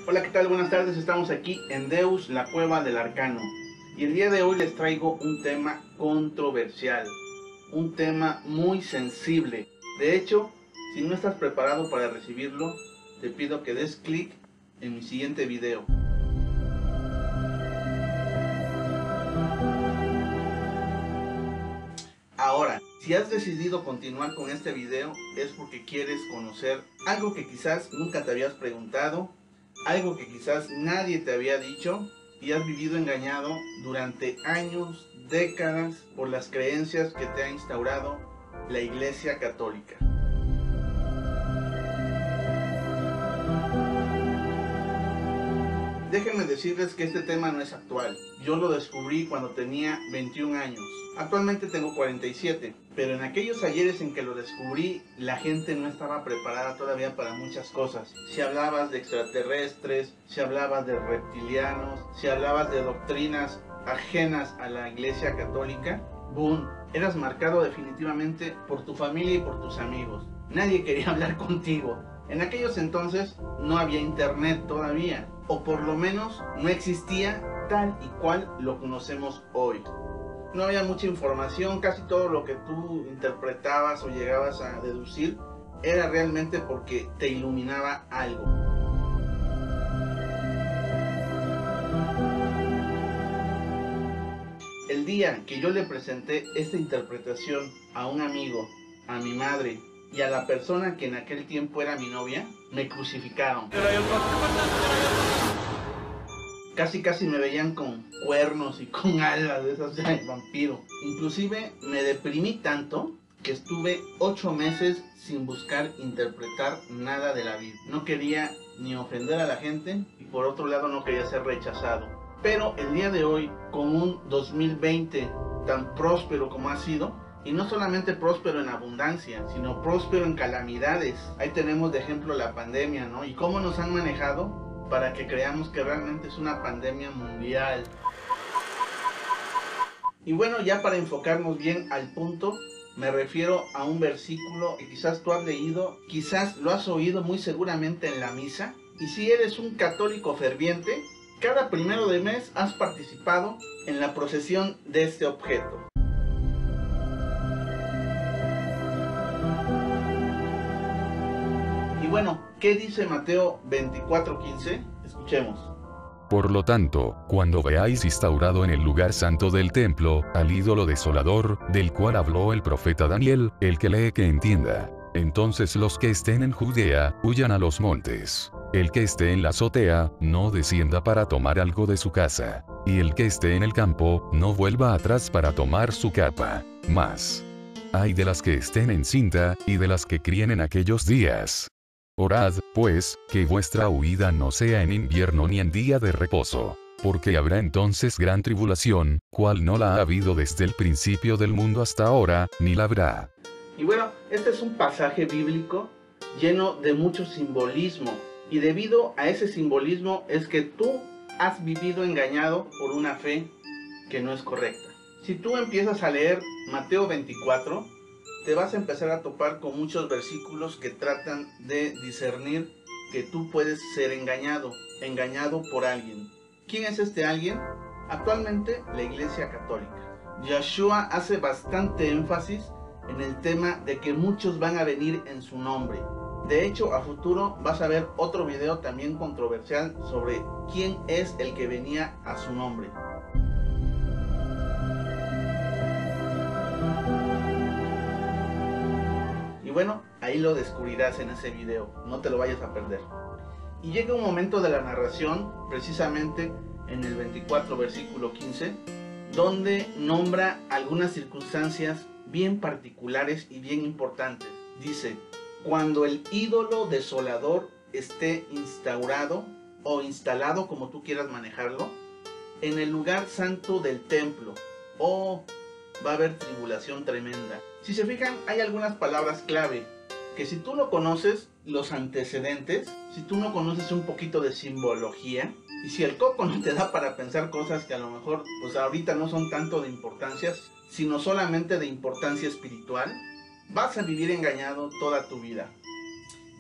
Hola, ¿qué tal? Buenas tardes, estamos aquí en Deus, la cueva del arcano. Y el día de hoy les traigo un tema controversial, un tema muy sensible. De hecho, si no estás preparado para recibirlo, te pido que des clic en mi siguiente video. Ahora, si has decidido continuar con este video es porque quieres conocer algo que quizás nunca te habías preguntado, algo que quizás nadie te había dicho y has vivido engañado durante años, décadas por las creencias que te ha instaurado la Iglesia Católica. Déjenme decirles que este tema no es actual. Yo lo descubrí cuando tenía 21 años. Actualmente tengo 47, pero en aquellos ayeres en que lo descubrí, la gente no estaba preparada todavía para muchas cosas. Si hablabas de extraterrestres, si hablabas de reptilianos, si hablabas de doctrinas ajenas a la Iglesia Católica, ¡boom! Eras marcado definitivamente por tu familia y por tus amigos. Nadie quería hablar contigo. En aquellos entonces no había internet todavía, o por lo menos no existía tal y cual lo conocemos hoy. No había mucha información, casi todo lo que tú interpretabas o llegabas a deducir era realmente porque te iluminaba algo. El día que yo le presenté esta interpretación a un amigo, a mi madre y a la persona que en aquel tiempo era mi novia, me crucificaron. Casi me veían con cuernos y con alas de esas de vampiro. Inclusive me deprimí tanto que estuve 8 meses sin buscar interpretar nada de la vida. No quería ni ofender a la gente y por otro lado no quería ser rechazado. Pero el día de hoy, con un 2020 tan próspero como ha sido, y no solamente próspero en abundancia, sino próspero en calamidades. Ahí tenemos de ejemplo la pandemia, ¿no? Y cómo nos han manejado para que creamos que realmente es una pandemia mundial. Y bueno, ya para enfocarnos bien al punto, me refiero a un versículo que quizás tú has leído, quizás lo has oído muy seguramente en la misa. Y si eres un católico ferviente, cada 1 de mes has participado en la procesión de este objeto. Y bueno, ¿qué dice Mateo 24:15? Escuchemos. Por lo tanto, cuando veáis instaurado en el lugar santo del templo, al ídolo desolador, del cual habló el profeta Daniel, el que lee que entienda. Entonces los que estén en Judea, huyan a los montes. El que esté en la azotea, no descienda para tomar algo de su casa. Y el que esté en el campo, no vuelva atrás para tomar su capa. Mas ay de las que estén en cinta, y de las que críen en aquellos días. Orad, pues, que vuestra huida no sea en invierno ni en día de reposo, porque habrá entonces gran tribulación, cual no la ha habido desde el principio del mundo hasta ahora, ni la habrá. Y bueno, este es un pasaje bíblico lleno de mucho simbolismo, y debido a ese simbolismo es que tú has vivido engañado por una fe que no es correcta. Si tú empiezas a leer Mateo 24, te vas a empezar a topar con muchos versículos que tratan de discernir que tú puedes ser engañado por alguien. ¿Quién es este alguien? Actualmente la Iglesia Católica. Yeshua hace bastante énfasis en el tema de que muchos van a venir en su nombre. De hecho, a futuro vas a ver otro video también controversial sobre quién es el que venía a su nombre. Y bueno, ahí lo descubrirás en ese video, no te lo vayas a perder. Y llega un momento de la narración, precisamente en el 24 versículo 15, donde nombra algunas circunstancias bien particulares y bien importantes. Dice, cuando el ídolo desolador esté instaurado o instalado, como tú quieras manejarlo, en el lugar santo del templo, va a haber tribulación tremenda. Si se fijan, hay algunas palabras clave que si tú no conoces los antecedentes, si tú no conoces un poquito de simbología, y si el coco no te da para pensar cosas que a lo mejor pues ahorita no son tanto de importancia, sino solamente de importancia espiritual, vas a vivir engañado toda tu vida.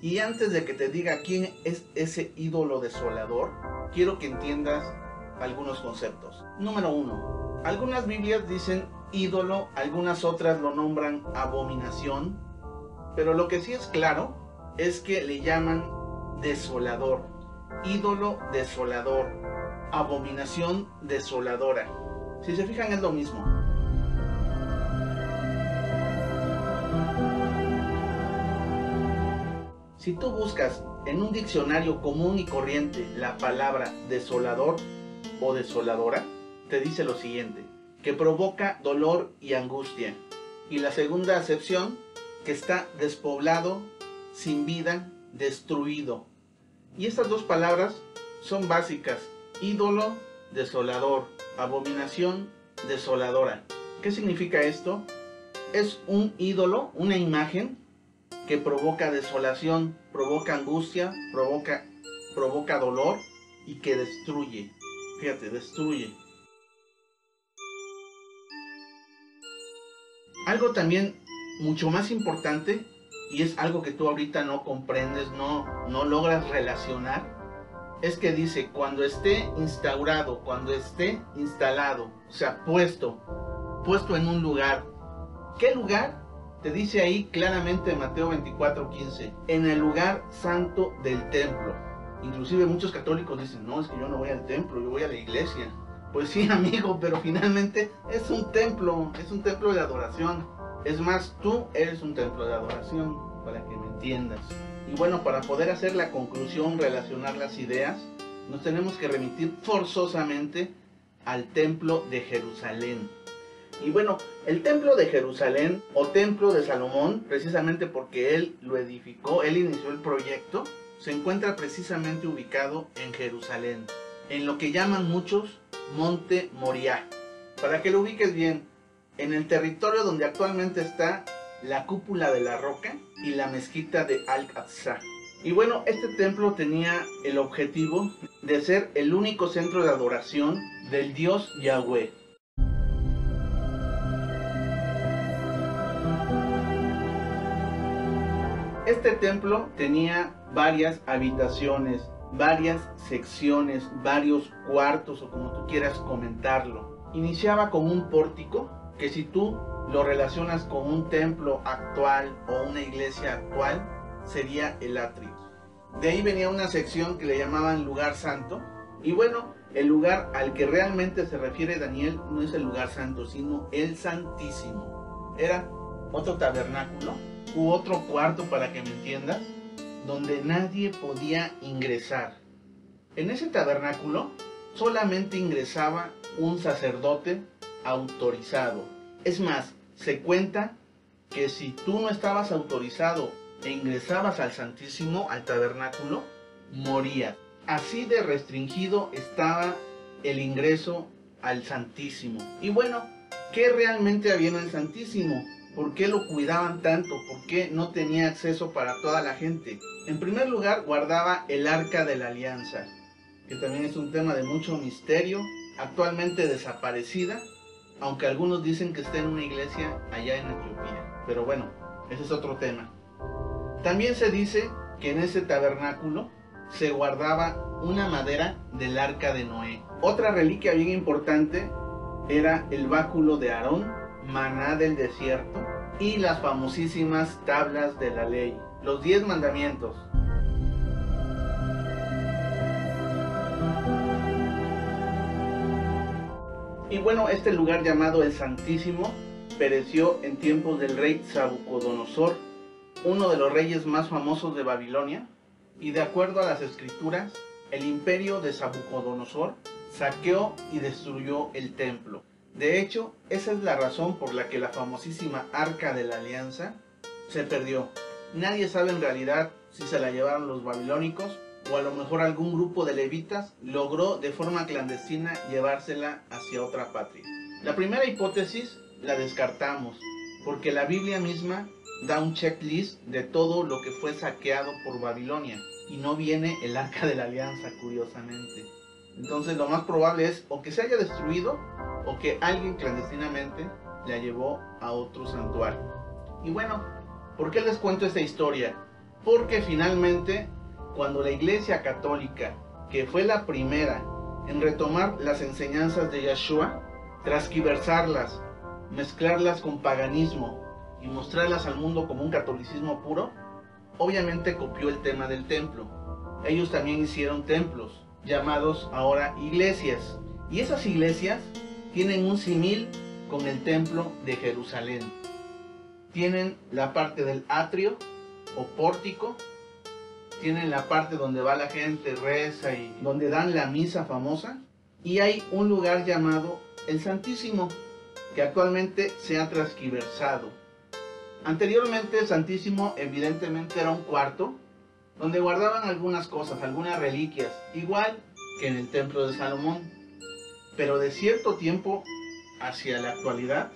Y antes de que te diga quién es ese ídolo desolador, quiero que entiendas algunos conceptos. Número 1. Algunas Biblias dicen ídolo, algunas otras lo nombran abominación, pero lo que sí es claro es que le llaman desolador, ídolo desolador, abominación desoladora. Si se fijan, es lo mismo. Si tú buscas en un diccionario común y corriente la palabra desolador o desoladora, te dice lo siguiente: que provoca dolor y angustia. Y la segunda acepción, que está despoblado, sin vida, destruido. Y estas dos palabras son básicas: ídolo, desolador, abominación, desoladora. ¿Qué significa esto? Es un ídolo, una imagen que provoca desolación, provoca angustia, provoca dolor y que destruye. Fíjate, destruye. Algo también mucho más importante, y es algo que tú ahorita no comprendes, no logras relacionar, es que dice cuando esté instaurado, cuando esté instalado, o sea, puesto en un lugar. ¿Qué lugar? Te dice ahí claramente en Mateo 24:15, en el lugar santo del templo. Inclusive muchos católicos dicen, no, es que yo no voy al templo, yo voy a la iglesia. Pues sí, amigo, pero finalmente es un templo de adoración. Es más, tú eres un templo de adoración, para que me entiendas. Y bueno, para poder hacer la conclusión, relacionar las ideas, nos tenemos que remitir forzosamente al templo de Jerusalén. Y bueno, el templo de Jerusalén o templo de Salomón, precisamente porque él lo edificó, él inició el proyecto, se encuentra precisamente ubicado en Jerusalén, en lo que llaman muchos Monte Moriah. Para que lo ubiques bien, en el territorio donde actualmente está la cúpula de la roca y la mezquita de Al-Aqsa. Y bueno, este templo tenía el objetivo de ser el único centro de adoración del Dios Yahweh. Este templo tenía varias habitaciones, varias secciones, varios cuartos, o como tú quieras comentarlo. Iniciaba con un pórtico, que si tú lo relacionas con un templo actual o una iglesia actual, sería el atrio. De ahí venía una sección que le llamaban lugar santo. Y bueno, el lugar al que realmente se refiere Daniel no es el lugar santo, sino el santísimo. Era otro tabernáculo u otro cuarto, para que me entiendas, donde nadie podía ingresar. En ese tabernáculo solamente ingresaba un sacerdote autorizado. Es más, se cuenta que si tú no estabas autorizado e ingresabas al Santísimo, al tabernáculo, morías. Así de restringido estaba el ingreso al Santísimo. Y bueno, ¿qué realmente había en el Santísimo? ¿Por qué lo cuidaban tanto? ¿Por qué no tenía acceso para toda la gente? En primer lugar, guardaba el Arca de la Alianza, que también es un tema de mucho misterio, actualmente desaparecida, aunque algunos dicen que está en una iglesia allá en Etiopía. Pero bueno, ese es otro tema. También se dice que en ese tabernáculo se guardaba una madera del Arca de Noé. Otra reliquia bien importante era el báculo de Aarón, maná del desierto, y las famosísimas tablas de la ley, los 10 mandamientos. Y bueno, este lugar llamado el Santísimo pereció en tiempos del rey Nabucodonosor, uno de los reyes más famosos de Babilonia, y de acuerdo a las escrituras, el imperio de Nabucodonosor saqueó y destruyó el templo. De hecho, esa es la razón por la que la famosísima Arca de la Alianza se perdió. Nadie sabe en realidad si se la llevaron los babilónicos o a lo mejor algún grupo de levitas logró de forma clandestina llevársela hacia otra patria. La primera hipótesis la descartamos porque la Biblia misma da un checklist de todo lo que fue saqueado por Babilonia y no viene el Arca de la Alianza, curiosamente. Entonces lo más probable es o que se haya destruido o que alguien clandestinamente la llevó a otro santuario. Y bueno, ¿por qué les cuento esta historia? Porque finalmente, cuando la Iglesia Católica, que fue la primera en retomar las enseñanzas de Yeshua, transquiversarlas, mezclarlas con paganismo y mostrarlas al mundo como un catolicismo puro, obviamente copió el tema del templo. Ellos también hicieron templos, llamados ahora iglesias. Y esas iglesias tienen un símil con el templo de Jerusalén. Tienen la parte del atrio o pórtico, tienen la parte donde va la gente, reza y donde dan la misa famosa, y hay un lugar llamado el Santísimo, que actualmente se ha transquiversado. Anteriormente el Santísimo evidentemente era un cuarto donde guardaban algunas cosas, algunas reliquias, igual que en el templo de Salomón. Pero de cierto tiempo hacia la actualidad,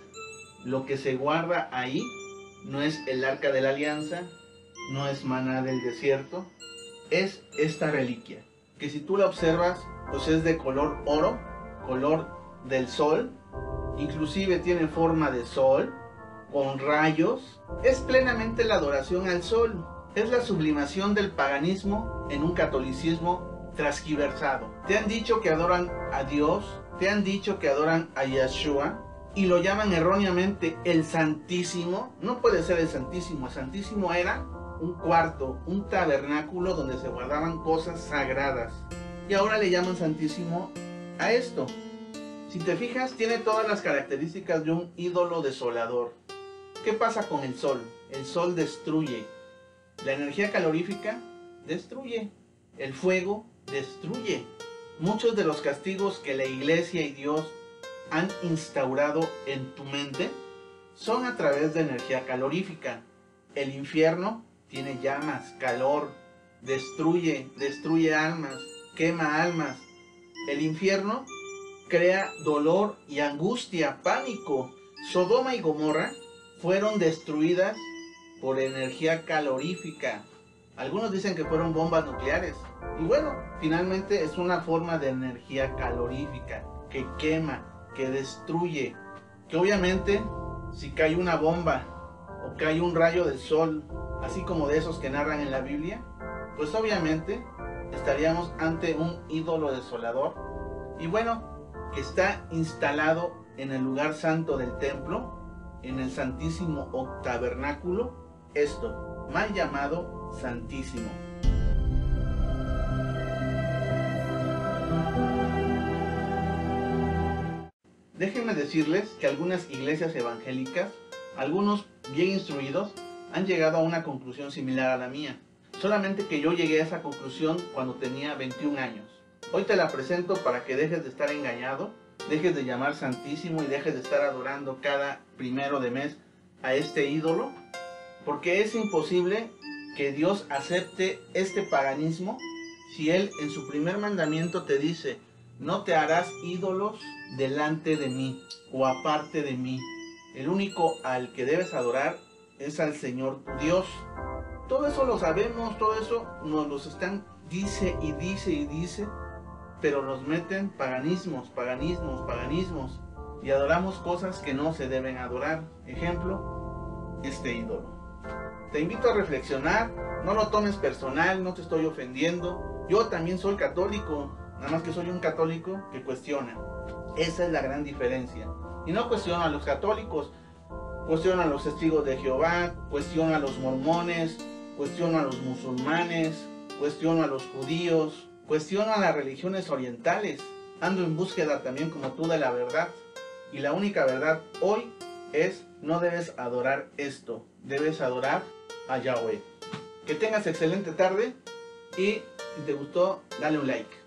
lo que se guarda ahí no es el Arca de la Alianza, no es maná del desierto, es esta reliquia, que si tú la observas, pues es de color oro, color del sol, inclusive tiene forma de sol, con rayos, es plenamente la adoración al sol, es la sublimación del paganismo en un catolicismo transquiversado. Te han dicho que adoran a Dios, te han dicho que adoran a Yeshua, y lo llaman erróneamente el Santísimo. No puede ser el Santísimo era un cuarto, un tabernáculo donde se guardaban cosas sagradas, y ahora le llaman Santísimo a esto. Si te fijas, tiene todas las características de un ídolo desolador. ¿Qué pasa con el sol? El sol destruye. La energía calorífica destruye. El fuego destruye. Muchos de los castigos que la Iglesia y Dios han instaurado en tu mente son a través de energía calorífica. El infierno tiene llamas, calor, destruye almas, quema almas. El infierno crea dolor y angustia, pánico. Sodoma y Gomorra fueron destruidas por energía calorífica. Algunos dicen que fueron bombas nucleares. Y bueno, finalmente es una forma de energía calorífica que quema, que destruye. Que obviamente, si cae una bomba o cae un rayo del sol, así como de esos que narran en la Biblia, pues obviamente estaríamos ante un ídolo desolador. Y bueno, que está instalado en el lugar santo del templo, en el Santísimo o tabernáculo, esto, mal llamado Santísimo. Déjenme decirles que algunas iglesias evangélicas, algunos bien instruidos, han llegado a una conclusión similar a la mía. Solamente que yo llegué a esa conclusión cuando tenía 21 años. Hoy te la presento para que dejes de estar engañado, dejes de llamar Santísimo y dejes de estar adorando cada primero de mes a este ídolo, porque es imposible que Dios acepte este paganismo si Él en su primer mandamiento te dice: no te harás ídolos delante de mí o aparte de mí. El único al que debes adorar es al Señor tu Dios. Todo eso lo sabemos, todo eso nos lo están dice y dice y dice, pero nos meten paganismos y adoramos cosas que no se deben adorar. Ejemplo, este ídolo. Te invito a reflexionar, no lo tomes personal, no te estoy ofendiendo. Yo también soy católico, nada más que soy un católico que cuestiona. Esa es la gran diferencia. Y no cuestiono a los católicos, cuestiono a los testigos de Jehová, cuestiono a los mormones, cuestiono a los musulmanes, cuestiono a los judíos, cuestiono a las religiones orientales. Ando en búsqueda también como tú de la verdad. Y la única verdad hoy es: no debes adorar esto, debes adorar a Yahweh. Que tengas excelente tarde y si te gustó, dale un like.